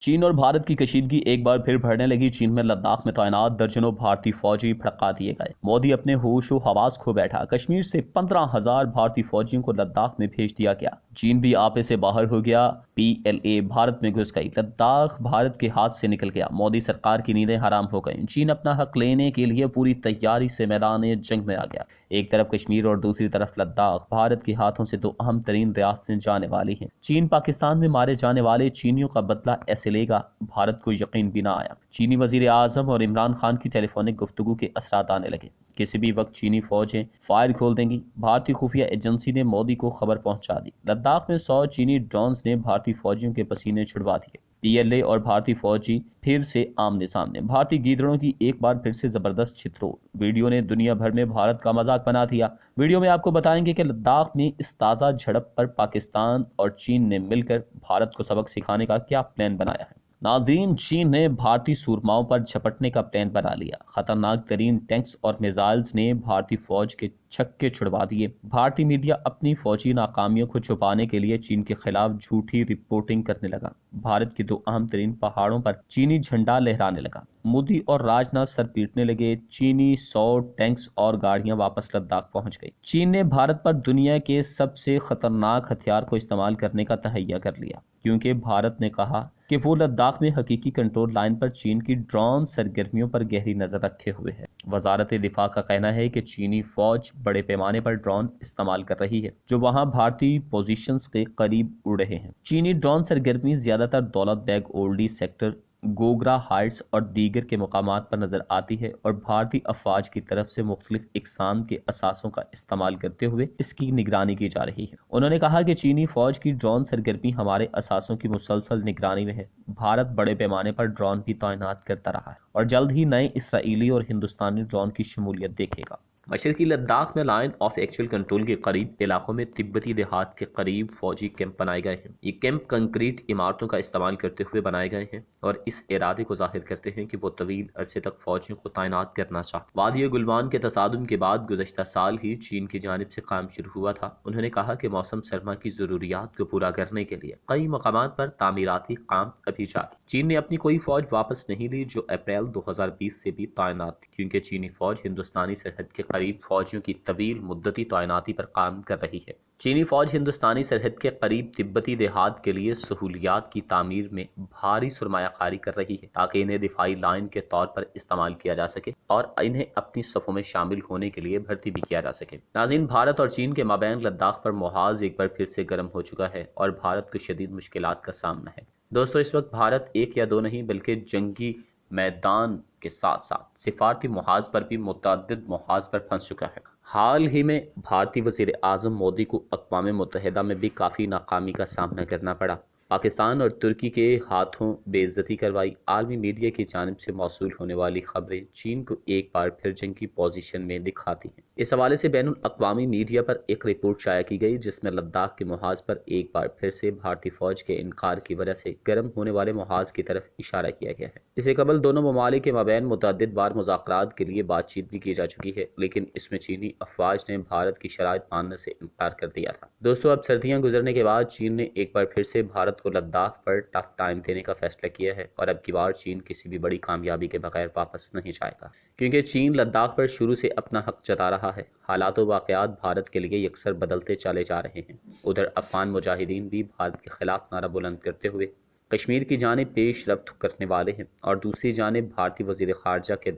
चीन और भारत की कशीदगी एक बार फिर बढ़ने लगी। चीन में लद्दाख में तैनात दर्जनों भारतीय फौजी भड़का दिए गए। मोदी अपने होश व हवास खो बैठा। कश्मीर से 15,000 भारतीय फौजियों को लद्दाख में भेज दिया गया। चीन भी आपे से बाहर हो गया। PLA भारत में घुस गई। लद्दाख भारत के हाथ से निकल गया। मोदी सरकार की नींदें हराम हो गईं। चीन अपना हक लेने के लिए पूरी तैयारी से मैदान जंग में आ गया। एक तरफ कश्मीर और दूसरी तरफ लद्दाख। भारत के हाथों से दो अहम तरीन रियासतें जाने वाली हैं। चीन पाकिस्तान में मारे जाने वाले चीनियों का बदला ऐसे लेगा, भारत को यकीन भी ना आया। चीनी वजीर आजम और इमरान खान की टेलीफोनिक गुफ्तगू के असरात आने लगे। किसी भी वक्त चीनी फौजें फायर खोल देंगी। भारतीय खुफिया एजेंसी ने मोदी को खबर पहुंचा दी। लद्दाख में 100 चीनी ड्रोन्स ने भारतीय फौजियों के पसीने छुड़वा दिए। PLA और भारतीय फौजी फिर से आमने सामने। भारतीय गीदड़ों की एक बार फिर से जबरदस्त छितरोड़। वीडियो ने दुनिया भर में भारत का मजाक बना दिया। वीडियो में आपको बताएंगे कि लद्दाख में इस ताज़ा झड़प पर पाकिस्तान और चीन ने मिलकर भारत को सबक सिखाने का क्या प्लान बनाया है। नाज़रीन, चीन ने भारतीय सूरमाओं पर झपटने का प्लान बना लिया। खतरनाक तरीन टैंक्स और मिसाइल्स ने भारतीय फौज के छक्के छुड़वा दिए। भारतीय मीडिया अपनी फौजी नाकामियों को छुपाने के लिए चीन के खिलाफ झूठी रिपोर्टिंग करने लगा। भारत के दो अहम तरीन पहाड़ों पर चीनी झंडा लहराने लगा। मोदी और राजनाथ सर पीटने लगे। चीनी 100 टैंक्स और गाड़ियां वापस लद्दाख पहुंच गई। चीन ने भारत पर दुनिया के सबसे खतरनाक हथियार को इस्तेमाल करने का तहैया कर लिया, क्योंकि भारत ने कहा कि वो लद्दाख में हकीकी कंट्रोल लाइन पर चीन की ड्रोन सरगर्मियों पर गहरी नजर रखे हुए है। वजारत दिफा का कहना है कि चीनी फौज बड़े पैमाने पर ड्रोन इस्तेमाल कर रही है, जो वहां भारतीय पोजीशंस के करीब उड़ रहे हैं। चीनी ड्रोन सरगर्मी ज्यादातर दौलत बेग ओल्डी सेक्टर, गोगरा हाइट्स और दीगर के मकामात पर नजर आती है और भारतीय अफवाज की तरफ से मुख्तलिफ इकसाम के असासों का इस्तेमाल करते हुए इसकी निगरानी की जा रही है। उन्होंने कहा कि चीनी फौज की ड्रोन सरगर्मी हमारे असासों की मुसलसल निगरानी में है। भारत बड़े पैमाने पर ड्रोन भी तैनात करता रहा है और जल्द ही नए इसराइली और हिंदुस्तानी ड्रोन की शमूलियत देखेगा। मशरकी लद्दाख में लाइन ऑफ एक्चुअल कंट्रोल के करीब इलाकों में तिब्बती देहात के करीब फौजी कैंप बनाए गए हैं। ये कैंप कंक्रीट इमारतों का इस्तेमाल करते हुए बनाए गए हैं और इस इरादे को जाहिर करते हैं कि वो तवील अरसे तक फौजियों को तैनात करना चाहते। वादी गुलवान के तसादुम के बाद गुज़श्ता साल ही चीन की जानिब से काम शुरू हुआ था। उन्होंने कहा कि मौसम सरमा की जरूरियात को पूरा करने के लिए कई मकामात पर तामीराती काम अभी जारी। चीन ने अपनी कोई फौज वापस नहीं ली जो अप्रैल 2020 से भी तैनात थी, क्योंकि चीनी फौज हिंदुस्तानी सरहद के करीब फौजियों की तवील मुद्दती तैनाती पर काम कर रही है। चीनी फौज हिंदुस्तानी सरहद के करीब तिब्बती देहात के लिए सहूलियात की तामीर में भारी सरमायाकारी कर रही है, ताकि इन्हें दिफाई लाइन के तौर पर इस्तेमाल किया जा सके और इन्हें अपनी सफ़ों में शामिल होने के लिए भर्ती भी किया जा सके। नाज़रीन, भारत और चीन के माबैन लद्दाख पर मुहाज एक बार फिर से गर्म हो चुका है और भारत को शदीद मुश्किलात का सामना है। दोस्तों, इस वक्त भारत एक या दो नहीं बल्कि जंगी मैदान के साथ साथ सिफारती मुहाज पर भी मुतअद्दिद मुहाज पर फंस चुका है। हाल ही में भारतीय वज़ीर आज़म मोदी को अक़वाम मुत्तहिदा में भी काफ़ी नाकामी का सामना करना पड़ा। पाकिस्तान और तुर्की के हाथों बेइज्जती करवाई। आलमी मीडिया की जानिब से मौसूल होने वाली खबरें चीन को एक बार फिर जंग की पोजीशन में दिखाती हैं। इस हवाले से बैनुल अक़वामी मीडिया पर एक रिपोर्ट शाया की गई, जिसमें लद्दाख के मुहाज पर एक बार फिर से भारतीय फौज के इनकार की वजह से गर्म होने वाले मुहाज की तरफ इशारा किया गया है। इससे कबल दोनों ममालिक के माबैन मुतअद्दिद बार मुज़ाकरात के लिए बातचीत भी की जा चुकी है, लेकिन इसमें चीनी अफवाज ने भारत की शराइत मानने से इनकार कर दिया था। दोस्तों, अब सर्दियां गुजरने के बाद चीन ने एक बार फिर से भारत को लद्दाख पर टफ टाइम देने का फैसला किया है और अब की बार चीन किसी भी बड़ी कामयाबी के बगैर वापस नहीं जाएगा, क्योंकि चीन लद्दाख पर शुरू से अपना हक जता रहा है। हालात व वाक़यात भारत के लिए यकसर बदलते चले जा रहे हैं। उधर अफगान मुजाहिदीन भी भारत के खिलाफ नारा बुलंद करते हुए कश्मीर की जानिब पेश रफ्त करने वाले हैं और दूसरी जानिब भारतीय वज़ीर ख़ारजा के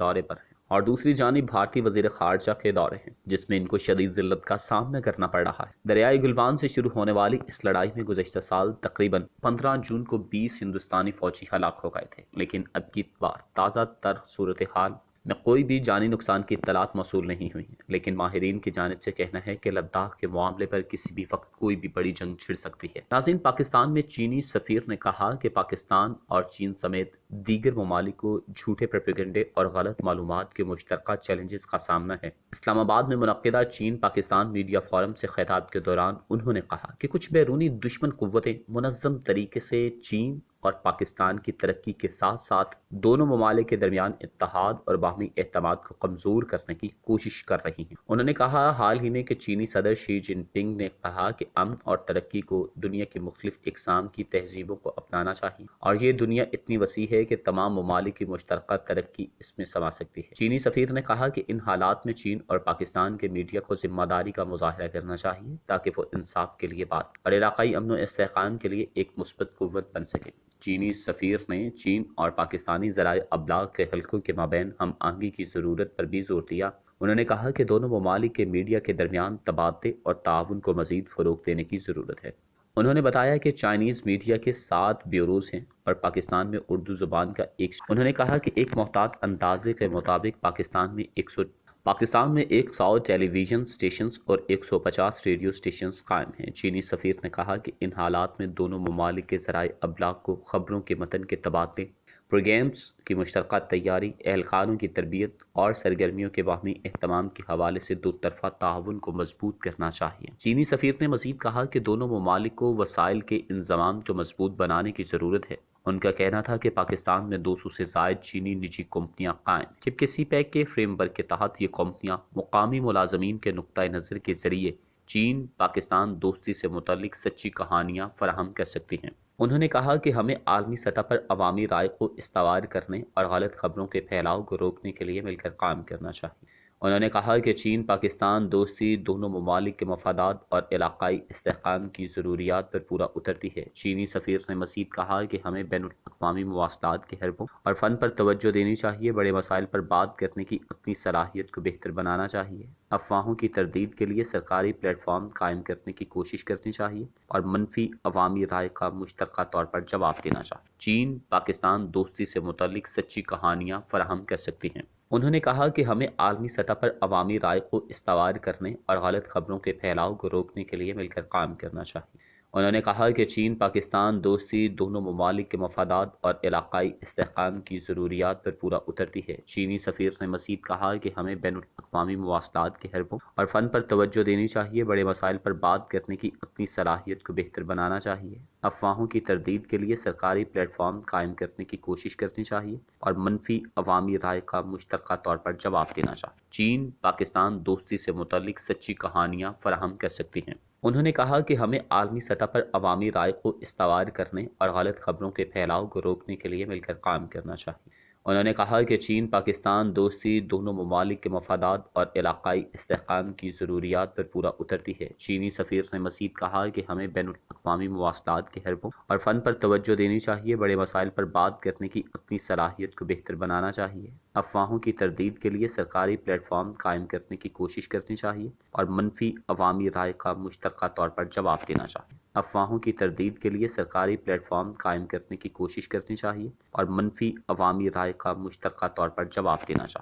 दौरे हैं, जिसमें इनको शदीद ज़िल्लत का सामना करना पड़ रहा है। दरियाई गुलवान से शुरू होने वाली इस लड़ाई में गुज़श्ता साल तकरीबन 15 जून को 20 हिंदुस्तानी फौजी हलाक हो गए थे, लेकिन अब की बार ताज़ा तर सूरत हाल में कोई भी जानी नुकसान की इत्तलात मौसूल नहीं हुई है। लेकिन माहिरीन की जानिब से कहना है कि लद्दाख के मामले पर किसी भी वक्त कोई भी बड़ी जंग छिड़ सकती है। नाज़रीन, पाकिस्तान में चीनी सफ़ीर ने कहा कि पाकिस्तान और चीन समेत दीगर ममालिक को झूठे प्रोपेगेंडे और गलत मालूमात के मुश्तरका चैलेंजेस का सामना है। इस्लामाबाद में मुनक्किदा चीन पाकिस्तान मीडिया फोरम से खिताब के दौरान उन्होंने कहा कि कुछ बैरूनी दुश्मन कुव्वतें मुनज़्ज़म तरीके से चीन اور پاکستان کی ترقی کے ساتھ ساتھ دونوں ممالک کے درمیان اتحاد اور باہمی اعتماد کو کمزور کرنے کی کوشش کر رہی ہیں۔ انہوں نے کہا حال ہی میں کہ چینی صدر شی جن پنگ نے کہا کہ امن اور ترقی کو دنیا کی مختلف اقسام کی تہذیبوں کو اپنانا چاہیے اور یہ دنیا اتنی وسیع ہے کہ تمام ممالک کی مشترکہ ترقی اس میں سما سکتی ہے۔ چینی سفیر نے کہا کہ ان حالات میں چین اور پاکستان کے میڈیا کو ذمہ داری کا مظاہرہ کرنا چاہیے تاکہ وہ انصاف کے لیے بات اور علاقائی امن و استحکام کے لیے ایک مثبت قوت بن سکے۔ چینی سفیر نے چین اور پاکستانی ذرائع ابلاغ کے حلقوں کے مابین ہم آہنگی کی ضرورت پر بھی زور دیا۔ انہوں نے کہا کہ دونوں ممالک کے میڈیا کے درمیان تبادلے اور تعاون کو مزید فروغ دینے کی ضرورت ہے۔ انہوں نے بتایا کہ چائنیز میڈیا کے 7 بیوروز ہیں اور پاکستان میں اردو زبان کا انہوں نے کہا کہ ایک محتاط اندازے کے مطابق پاکستان میں 100 ٹیلی ویژن سٹیشنز اور 150 ریڈیو سٹیشنز قائم ہیں۔ چینی سفیر نے کہا کہ ان حالات میں دونوں ممالک کے ذرائع ابلاغ کو خبروں کے متن کے تبادلے، پروگرامز کی مشترکہ تیاری، اہلکاروں کی تربیت اور سرگرمیوں کے باہمی اہتمام کے حوالے سے دو طرفہ تعاون کو مضبوط کرنا چاہیے۔ چینی سفیر نے مزید کہا کہ دونوں ممالک کو وسائل کے انضمام کو مضبوط بنانے کی ضرورت ہے۔ ان کا کہنا تھا کہ پاکستان میں 200 سے زائد چینی نجی کمپنیاں قائم، جبکہ سی پیک کے فریم ورک کے تحت یہ کمپنیاں مقامی ملازمین کے نقطہ نظر کے ذریعے چین پاکستان دوستی سے متعلق سچی کہانیاں فراہم کر سکتی ہیں۔ انہوں نے کہا کہ ہمیں عالمی سطح پر عوامی رائے کو استوار کرنے اور غلط خبروں کے پھیلاؤ کو روکنے کے لیے مل کر کام کرنا چاہیے۔ انہوں نے کہا کہ چین پاکستان دوستی دونوں ممالک کے مفادات اور علاقائی استحکام کی ضروریات پر پورا اترتی ہے۔ چینی سفیر نے مزید کہا کہ ہمیں بین الاقوامی مواصلات کے حربوں اور فن پر توجہ دینی چاہیے، بڑے مسائل پر بات کرنے کی اپنی صلاحیت کو بہتر بنانا چاہیے، افواہوں کی تردید کے لیے سرکاری پلیٹ فارم قائم کرنے کی کوشش کرنی چاہیے اور منفی عوامی رائے کا مشترکہ طور پر جواب دینا چاہیے۔ چین پاکستان دوستی سے متعلق سچی کہانیاں فراہم کر سکتی ہیں۔ انہوں نے کہا کہ ہمیں عالمی سطح پر عوامی رائے کو استوار کرنے اور غلط خبروں کے پھیلاؤ کو روکنے کے لیے مل کر کام کرنا چاہیے۔ انہوں نے کہا کہ چین پاکستان دوستی دونوں ممالک کے مفادات اور علاقائی استحکام کی ضروریات پر پورا اترتی ہے۔ چینی سفیر نے مزید کہا کہ ہمیں بین الاقوامی مواصلات کے حربوں اور فن پر توجہ دینی چاہیے، بڑے مسائل پر بات کرنے کی اپنی صلاحیت کو بہتر بنانا چاہیے، افواہوں کی تردید کے لیے سرکاری پلیٹ فارم قائم کرنے کی کوشش کرنی چاہیے اور منفی عوامی رائے کا مشترکہ طور پر جواب دینا چاہیے۔ چین پاکستان دوستی سے متعلق سچی کہانیاں فراہم کر سکتی ہیں۔ انہوں نے کہا کہ ہمیں عالمی سطح پر عوامی رائے کو استوار کرنے اور غلط خبروں کے پھیلاؤ کو روکنے کے لیے مل کر کام کرنا چاہیے۔ انہوں نے کہا کہ چین پاکستان دوستی دونوں ممالک کے مفادات اور علاقائی استحکام کی ضروریات پر پورا اترتی ہے۔ چینی سفیر نے مزید کہا کہ ہمیں بین الاقوامی مواصلات کے حربوں اور فن پر توجہ دینی چاہیے، بڑے مسائل پر بات کرنے کی اپنی صلاحیت کو بہتر بنانا چاہیے، افواہوں کی تردید کے لیے سرکاری پلیٹ فارم قائم کرنے کی کوشش کرنی چاہیے اور منفی عوامی رائے کا مشترکہ طور پر جواب دینا چاہیے۔ افواہوں کی تردید کے لیے سرکاری پلیٹ فارم قائم کرنے کی کوشش کرنی چاہیے اور منفی عوامی رائے کا مشترکہ طور پر جواب دینا چاہیے۔